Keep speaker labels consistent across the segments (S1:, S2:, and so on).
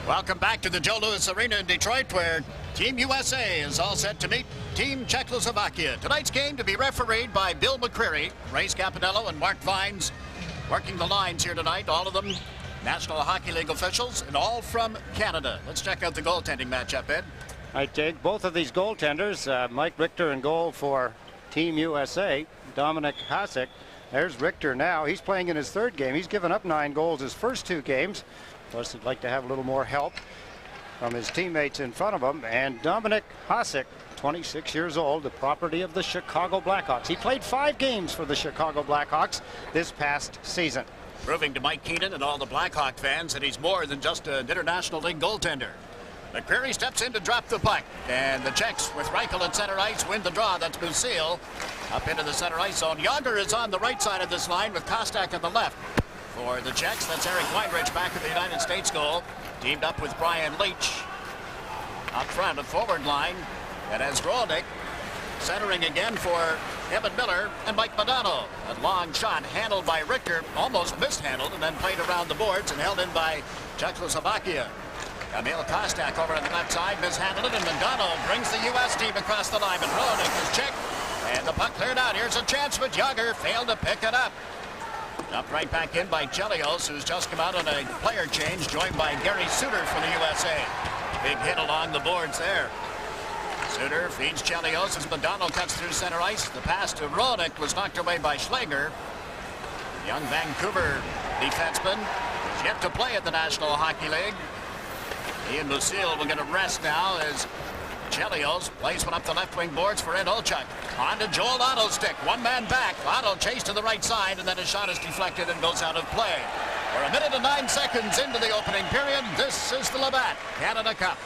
S1: Welcome back to the Joe Louis Arena in Detroit, where Team USA is all set to meet Team Czechoslovakia. Tonight's game to be refereed by Bill McCreary, Ray Scapadello, and Mark Vines working the lines here tonight. All of them National Hockey League officials, and all from Canada. Let's check out the goaltending matchup, Ed.
S2: I take both of these goaltenders, Mike Richter in goal for Team USA, Dominic Hasek. There's Richter now. He's playing in his third game. He's given up 9 goals his first 2 games. Of course, he'd like to have a little more help from his teammates in front of him. And Dominic Hasek, 26 years old, the property of the Chicago Blackhawks. He played 5 games for the Chicago Blackhawks this past season.
S1: Proving to Mike Keenan and all the Blackhawk fans that he's more than just an International League goaltender. McCreary steps in to drop the puck, and the Czechs with Reichel at center ice win the draw. That's Musil up into the center ice zone. Yager is on the right side of this line with Kostak on the left. For the Czechs, that's Eric Weinrich back at the United States goal, teamed up with Brian Leach. Up front, a forward line that has Grolnick centering again for Evan Miller and Mike Modano. A long shot handled by Richter, almost mishandled, and then played around the boards and held in by Czechoslovakia. Emil Kostak over on the left side, mishandled it, and Modano brings the U.S. team across the line. And Grolnick is checked, and the puck cleared out. Here's a chance, but Yager failed to pick it up. Up right back in by Chelios, who's just come out on a player change, joined by Gary Suter for the USA. Big hit along the boards there. Suter feeds Chelios as Modano cuts through center ice. The pass to Grolnick was knocked away by Schlager. Young Vancouver defenseman is yet to play at the National Hockey League. Ian Musil will get a rest now as Chelios plays one up the left wing boards for Ed Olchuk. On to Joel Otto's stick. One man back. Otto chased to the right side, and then his shot is deflected and goes out of play. We're a minute and 9 seconds into the opening period. This is the Labatt Canada Cup.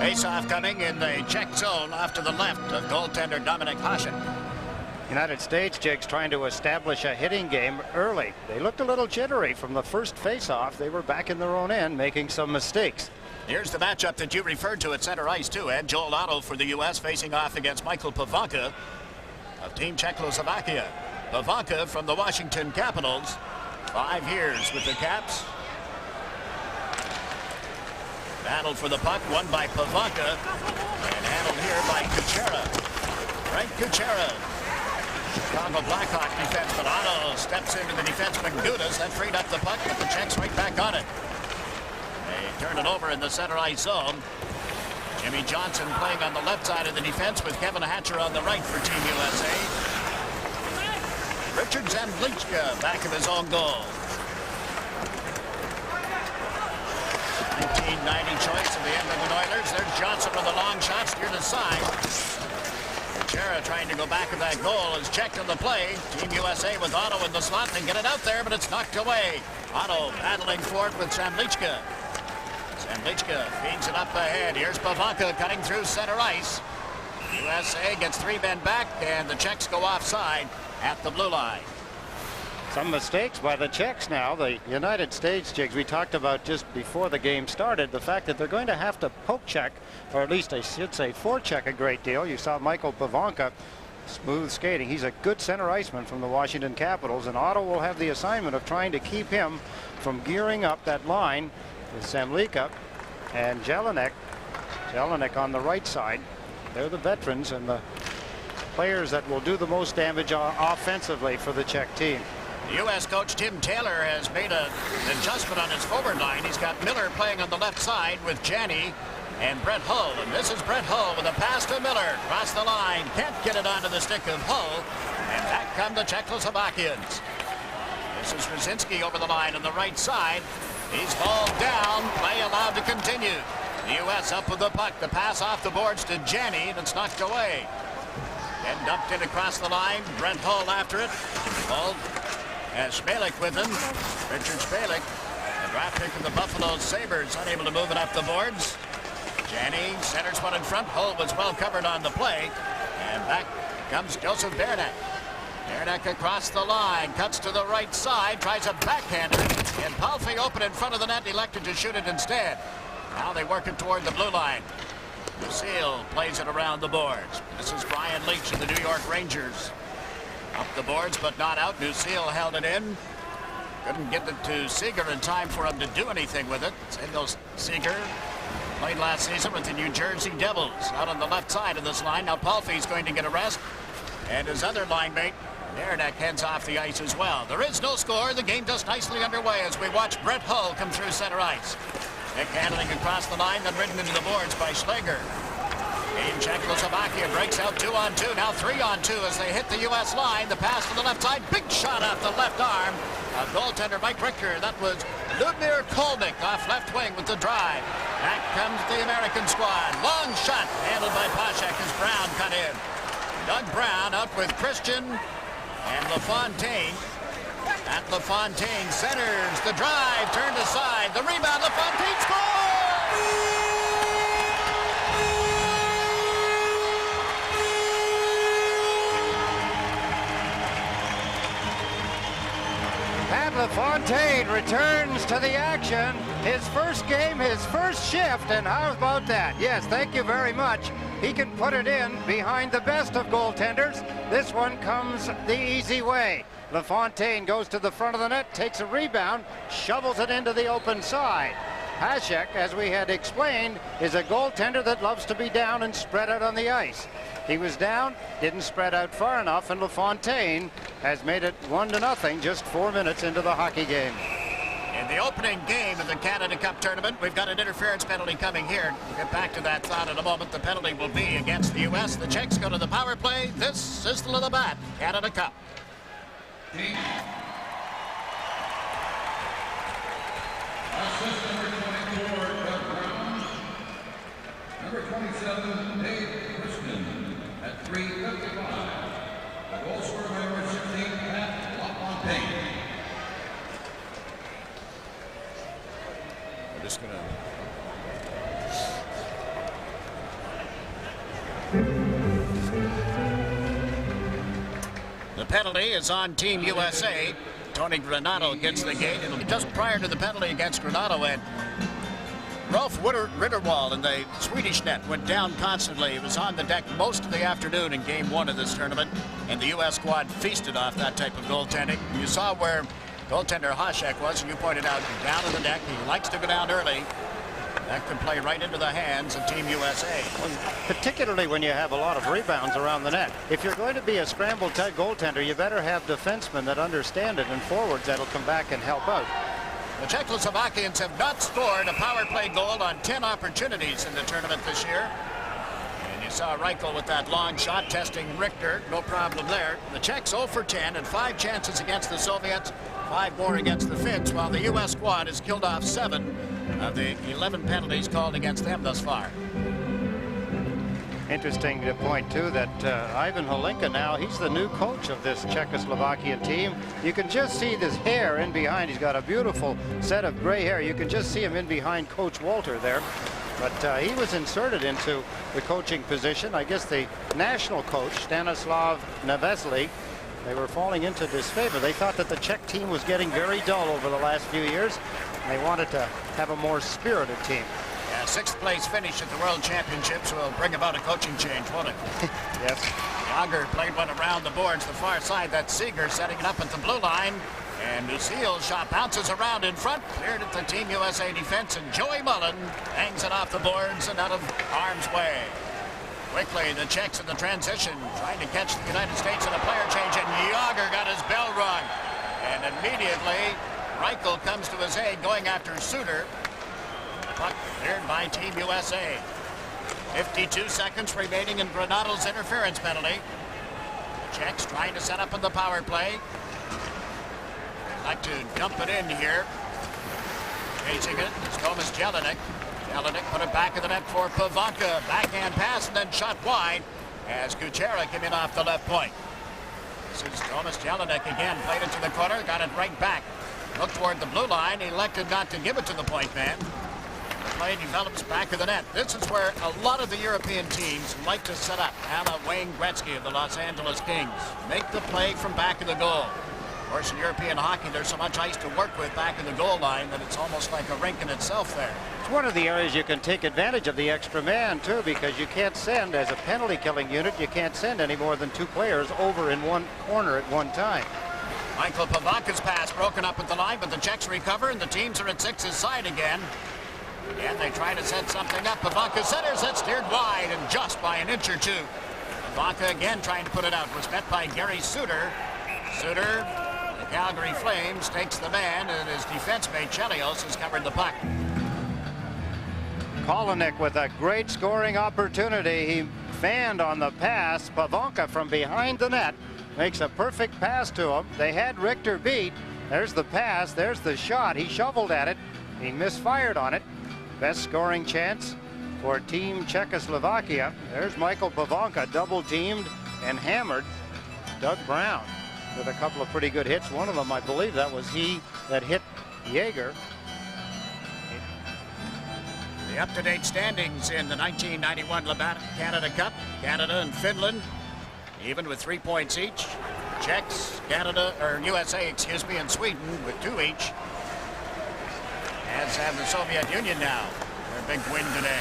S1: Face-off coming in the Czech zone off to the left of goaltender Dominic Hasek.
S2: United States Jigs trying to establish a hitting game early. They looked a little jittery from the first face-off. They were back in their own end, making some mistakes.
S1: Here's the matchup that you referred to at center ice too, Ed. Joel Otto for the U.S. facing off against Michael Pavanka of Team Czechoslovakia. Pavanka from the Washington Capitals, 5 years with the Caps. Battle for the puck, won by Pavanka, and handled here by Kuchera. Frank Kuchera, Chicago Blackhawk defenseman. Otto steps into the defenseman Gudas. That freed up the puck, but the Czechs right back on it. They turn it over in the center ice zone. Jimmy Johnson playing on the left side of the defense with Kevin Hatcher on the right for Team USA. Richard Zemlichka back of his own goal. 1990 choice of the Edmonton Oilers. There's Johnson with a long shot steered aside. Kuchera trying to go back of that goal is checked on the play. Team USA with Otto in the slot. They get it out there, but it's knocked away. Otto battling for it with Zemlichka. Zemlichka feeds it up ahead. Here's Pavanka cutting through center ice. USA gets 3 men back, and the Czechs go offside at the blue line.
S2: Some mistakes by the Czechs now. The United States Jigs, we talked about just before the game started, the fact that they're going to have to poke check, or at least I should say forecheck a great deal. You saw Michael Pavanka, smooth skating. He's a good center iceman from the Washington Capitals, and Otto will have the assignment of trying to keep him from gearing up that line with Zemlichka and Jelinek. Jelinek on the right side. They're the veterans and the players that will do the most damage offensively for the Czech team.
S1: The U.S. coach Tim Taylor has made an adjustment on his forward line. He's got Miller playing on the left side with Janney and Brett Hull. And this is Brett Hull with a pass to Miller. Cross the line. Can't get it onto the stick of Hull. And back come the Czechoslovakians. This is Rosinsky over the line on the right side. He's balled down. Play allowed to continue. The U.S. up with the puck. The pass off the boards to Janney. That's knocked away. And dumped in across the line. Brent Hull after it. Hull has Spalek with him. Richard Spalek, the draft pick of the Buffalo Sabres, unable to move it up the boards. Janney centers one in front. Hull was well covered on the play. And back comes Joseph Bernak. Bernak across the line, cuts to the right side, tries a backhander, and Palfi open in front of the net, elected to shoot it instead. Now they work it toward the blue line. Lucille plays it around the boards. This is Brian Leach of the New York Rangers. Up the boards, but not out. Lucille held it in. Couldn't get it to Seeger in time for him to do anything with it. Singles Seeger played last season with the New Jersey Devils. Out on the left side of this line. Now Palfy's going to get a rest. And his other line mate, Narodek, heads off the ice as well. There is no score. The game just nicely underway as we watch Brett Hull come through center ice. Nick handling across the line, then ridden into the boards by Schleger. In Czechoslovakia breaks out 2-on-2, now 3-on-2 as they hit the U.S. line. The pass to the left side, big shot off the left arm. A goaltender, Mike Richter. That was Ludmir Kolnick off left wing with the drive. Back comes the American squad. Long shot handled by Pashek as Brown cut in. Doug Brown out with Christian and LaFontaine. At LaFontaine centers the drive, turned aside. The rebound, LaFontaine scores!
S2: And LaFontaine returns to the action. His first game, his first shift, and how about that? Yes, thank you very much. He can put it in behind the best of goaltenders. This one comes the easy way. LaFontaine goes to the front of the net, takes a rebound, shovels it into the open side. Hasek, as we had explained, is a goaltender that loves to be down and spread out on the ice. He was down, didn't spread out far enough, and LaFontaine has made it 1-0 just 4 minutes into the hockey game.
S1: In the opening game of the Canada Cup tournament, we've got an interference penalty coming here. We'll get back to that thought in a moment. The penalty will be against the U.S. The Czechs go to the power play. This is the Labatt Canada Cup.
S3: Assist number 24, Doug Brown. Number 27, Dave Christian at 3:55. The goal scorer by number 16, Pat LaFontaine.
S1: We're just going to... The penalty is on Team USA. Tony Granato gets the gate. It'll be just prior to the penalty against Granato, and Rolf Ritterwald in the Swedish net went down constantly. He was on the deck most of the afternoon in game one of this tournament, and the U.S. squad feasted off that type of goaltending. You saw where goaltender Hasek was, and you pointed out, down in the deck. He likes to go down early. That can play right into the hands of Team USA.
S2: Well, particularly when you have a lot of rebounds around the net. If you're going to be a scramble-type goaltender, you better have defensemen that understand it and forwards that'll come back and help out.
S1: The Czechoslovakians have not scored a power play goal on 10 opportunities in the tournament this year. And you saw Reichel with that long shot testing Richter. No problem there. The Czechs 0 for 10 and 5 chances against the Soviets, 5 more against the Finns, while the U.S. squad has killed off 7 of the 11 penalties called against them thus far.
S2: Interesting to point too that Ivan Holinka now, he's the new coach of this Czechoslovakian team. You can just see this hair in behind. He's got a beautiful set of gray hair. You can just see him in behind Coach Walter there. But he was inserted into the coaching position. I guess the national coach, Stanislav Nevesely, they were falling into disfavor. They thought that the Czech team was getting very dull over the last few years. They wanted to have a more spirited team.
S1: Yeah, 6th place finish at the World Championships will bring about a coaching change, won't it?
S2: Yes.
S1: Yager played one around the boards, the far side. That's Seeger setting it up at the blue line. And Lucille's shot bounces around in front, cleared at the Team USA defense, and Joey Mullen hangs it off the boards and out of harm's way. Quickly, the Czechs in the transition, trying to catch the United States in a player change, and Yager got his bell rung. And immediately, Reichel comes to his aid, going after Suter. Puck cleared by Team USA. 52 seconds remaining in Granato's interference penalty. The Czechs trying to set up in the power play. Like to dump it in here. Chasing it is Tomas Jelinek. Jelinek put it back in the net for Pavanka. Backhand pass and then shot wide as Kuchera came in off the left point. This is Tomas Jelinek again. Played it to the corner. Got it right back. Looked toward the blue line. Elected not to give it to the point man. The play develops back of the net. This is where a lot of the European teams like to set up. A la Wayne Gretzky of the Los Angeles Kings. Make the play from back of the goal. Of course, in European hockey, there's so much ice to work with back in the goal line that it's almost like a rink in itself there.
S2: It's one of the areas you can take advantage of the extra man, too, because you can't send, as a penalty killing unit, you can't send any more than 2 players over in one corner at one time.
S1: Michael Pavanka's pass broken up at the line, but the Czechs recover, and the teams are at 6's side again. And they try to set something up. Pavanka centers it, steered wide, and just by an inch or 2. Pavanka again trying to put it out. Was met by Gary Suter. Suter, the Calgary Flames, takes the man, and his defense mate Chelios has covered the puck.
S2: Kolonik with a great scoring opportunity. He fanned on the pass. Pavanka from behind the net makes a perfect pass to him. They had Richter beat. There's the pass. There's the shot. He shoveled at it. He misfired on it. Best scoring chance for Team Czechoslovakia. There's Michael Pavanka, double teamed and hammered Doug Brown with a couple of pretty good hits. One of them, I believe, that was he that hit Jaeger.
S1: The up-to-date standings in the 1991 Labatt Canada Cup. Canada and Finland, even with 3 points each. Czechs, USA, and Sweden with 2 each. As have the Soviet Union now. Their big win today.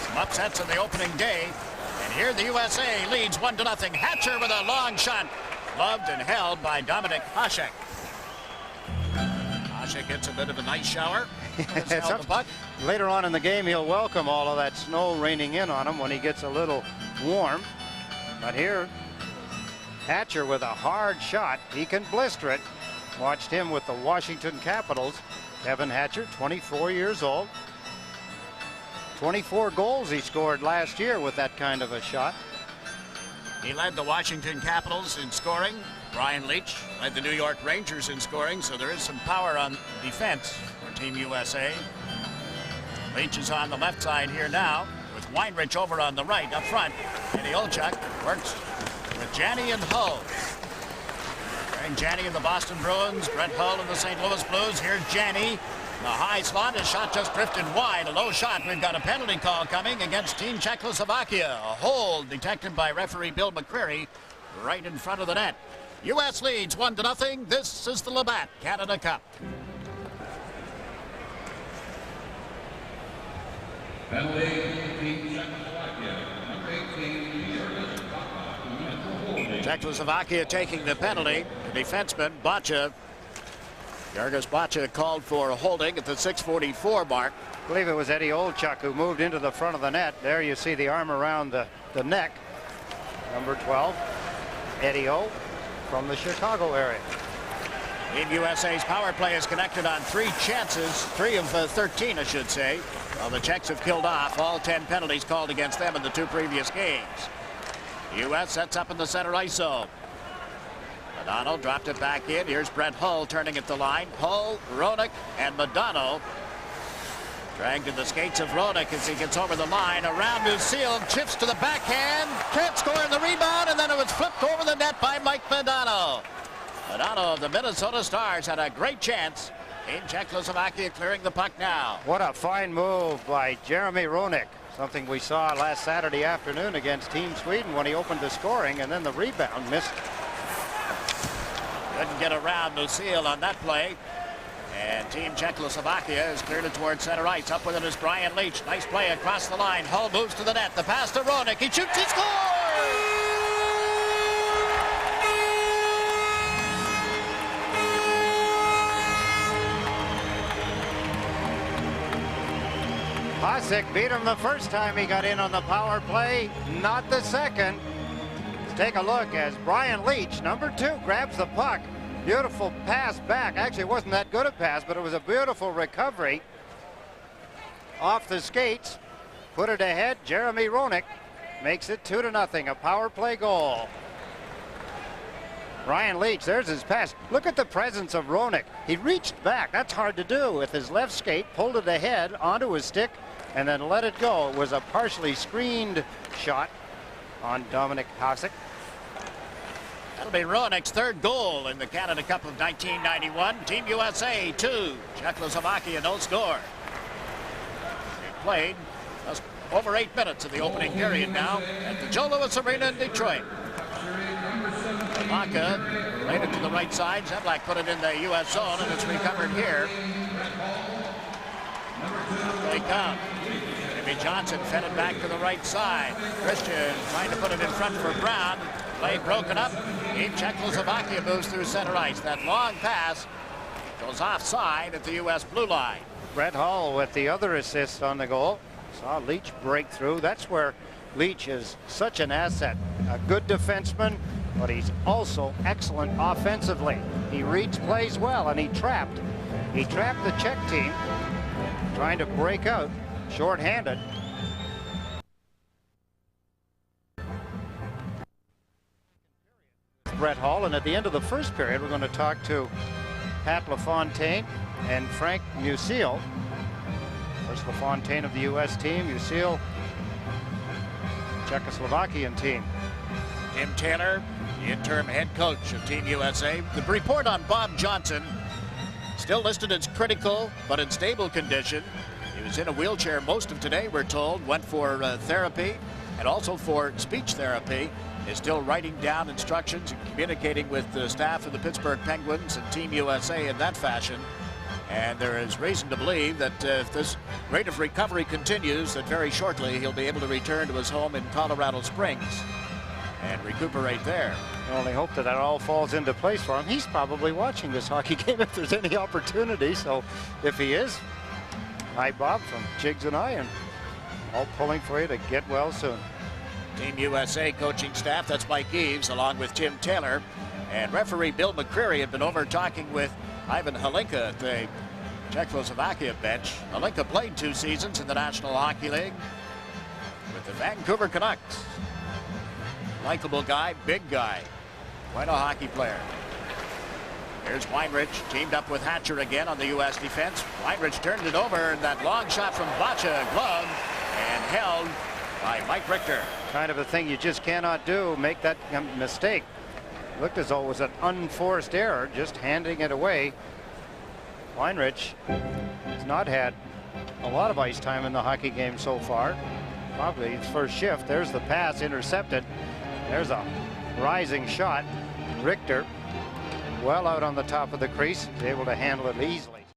S1: Some upsets in the opening day. And here the USA leads 1-0. Hatcher with a long shot. Loved and held by Dominik Hasek. Hasek gets a bit of a nice shower. The puck.
S2: Later on in the game, he'll welcome all of that snow raining in on him when he gets a little warm. But here, Hatcher with a hard shot. He can blister it. Watched him with the Washington Capitals. Kevin Hatcher, 24 years old. 24 goals he scored last year with that kind of a shot.
S1: He led the Washington Capitals in scoring. Brian Leach led the New York Rangers in scoring, so there is some power on defense for Team USA. Leach is on the left side here now, with Weinrich over on the right up front. Eddie Olchuk works with Janney and Hull. Janney of the Boston Bruins, Brent Hull of the St. Louis Blues. Here's Janney. The high slot, his shot just drifted wide. A low shot. We've got a penalty call coming against Team Czechoslovakia. A hold detected by referee Bill McCreary right in front of the net. U.S. leads 1-0. This is the Labatt Canada Cup.
S3: Penalty, Team Czechoslovakia. Number 18,
S1: Czechoslovakia taking the penalty. The defenseman, Bacha. Yargos Bacha called for holding at the 6:44 mark.
S2: I believe it was Eddie Olchuk who moved into the front of the net. There you see the arm around the neck. Number 12, Eddie O from the Chicago area.
S1: Team USA's power play is connected on 3 chances, 3 of 13, I should say. Well, the Czechs have killed off all 10 penalties called against them in the 2 previous games. U.S. sets up in the center ice zone. Madonna dropped it back in. Here's Brent Hull turning at the line. Hull, Roenick, and Madonna. Dragged to the skates of Roenick as he gets over the line. Around Lucille, chips to the backhand. Can't score in the rebound, and then it was flipped over the net by Mike Madonna. Madonna of the Minnesota Stars had a great chance. Team Czechoslovakia clearing the puck now.
S2: What a fine move by Jeremy Roenick. Something we saw last Saturday afternoon against Team Sweden when he opened the scoring, and then the rebound missed.
S1: Couldn't get around Lucille on that play. And Team Czechoslovakia has cleared it towards center ice. Up with it is Brian Leach. Nice play across the line. Hull moves to the net. The pass to Roenick. He shoots. He scores!
S2: Hasek beat him the first time he got in on the power play, not the second. Let's take a look as Brian Leach, number 2, grabs the puck. Beautiful pass back. Actually, it wasn't that good a pass, but it was a beautiful recovery. Off the skates, put it ahead. Jeremy Roenick makes it 2-0, a power play goal. Brian Leach, there's his pass. Look at the presence of Roenick. He reached back. That's hard to do with his left skate, pulled it ahead onto his stick, and then let it go. It was a partially screened shot on Dominik Hasek.
S1: That'll be Roenick's 3rd goal in the Canada Cup of 1991. Team USA 2, Czechoslovakia no score. They played just over 8 minutes of the opening period now at the Joe Louis Arena in Detroit.
S3: number 17.
S1: Vaca laid it to the right side. Zedlak put it in the U.S. zone, and it's recovered here. They come. Jimmy Johnson fed it back to the right side. Christian trying to put it in front for Brown. Play broken up. Team Czechoslovakia moves through center ice. That long pass goes offside at the U.S. blue line.
S2: Brett Hull with the other assist on the goal. Saw Leach break through. That's where Leach is such an asset. A good defenseman, but he's also excellent offensively. He reads plays well, and he trapped the Czech team trying to break out shorthanded. Brett Hull, and at the end of the first period we're going to talk to Pat LaFontaine and Frank Musil. First LaFontaine of the U.S. team, Musil Czechoslovakian team.
S1: Tim Taylor, the interim head coach of Team USA. The report on Bob Johnson, still listed as critical but in stable condition. He was in a wheelchair most of today, we're told. Went for therapy and also for speech therapy. Is still writing down instructions and communicating with the staff of the Pittsburgh Penguins and Team USA in that fashion. And there is reason to believe that if this rate of recovery continues, that very shortly he'll be able to return to his home in Colorado Springs and recuperate there.
S2: I only hope that all falls into place for him. He's probably watching this hockey game if there's any opportunity. So if he is, hi Bob from Jigs and I, and all pulling for you to get well soon.
S1: Team USA coaching staff, that's Mike Eaves along with Tim Taylor, and referee Bill McCreary had been over talking with Ivan Halinka at the Czechoslovakia bench. Halinka played 2 seasons in the National Hockey League with the Vancouver Canucks. Likeable guy, big guy, quite a hockey player. Here's Weinrich teamed up with Hatcher again on the U.S. defense. Weinrich turned it over, and that long shot from Bacha gloved and held by Mike Richter.
S2: Kind of a thing you just cannot do, make that mistake. Looked as though it was an unforced error, just handing it away. Weinrich has not had a lot of ice time in the hockey game so far. Probably his first shift. There's the pass intercepted. There's a rising shot. Richter well out on the top of the crease. He's able to handle it easily.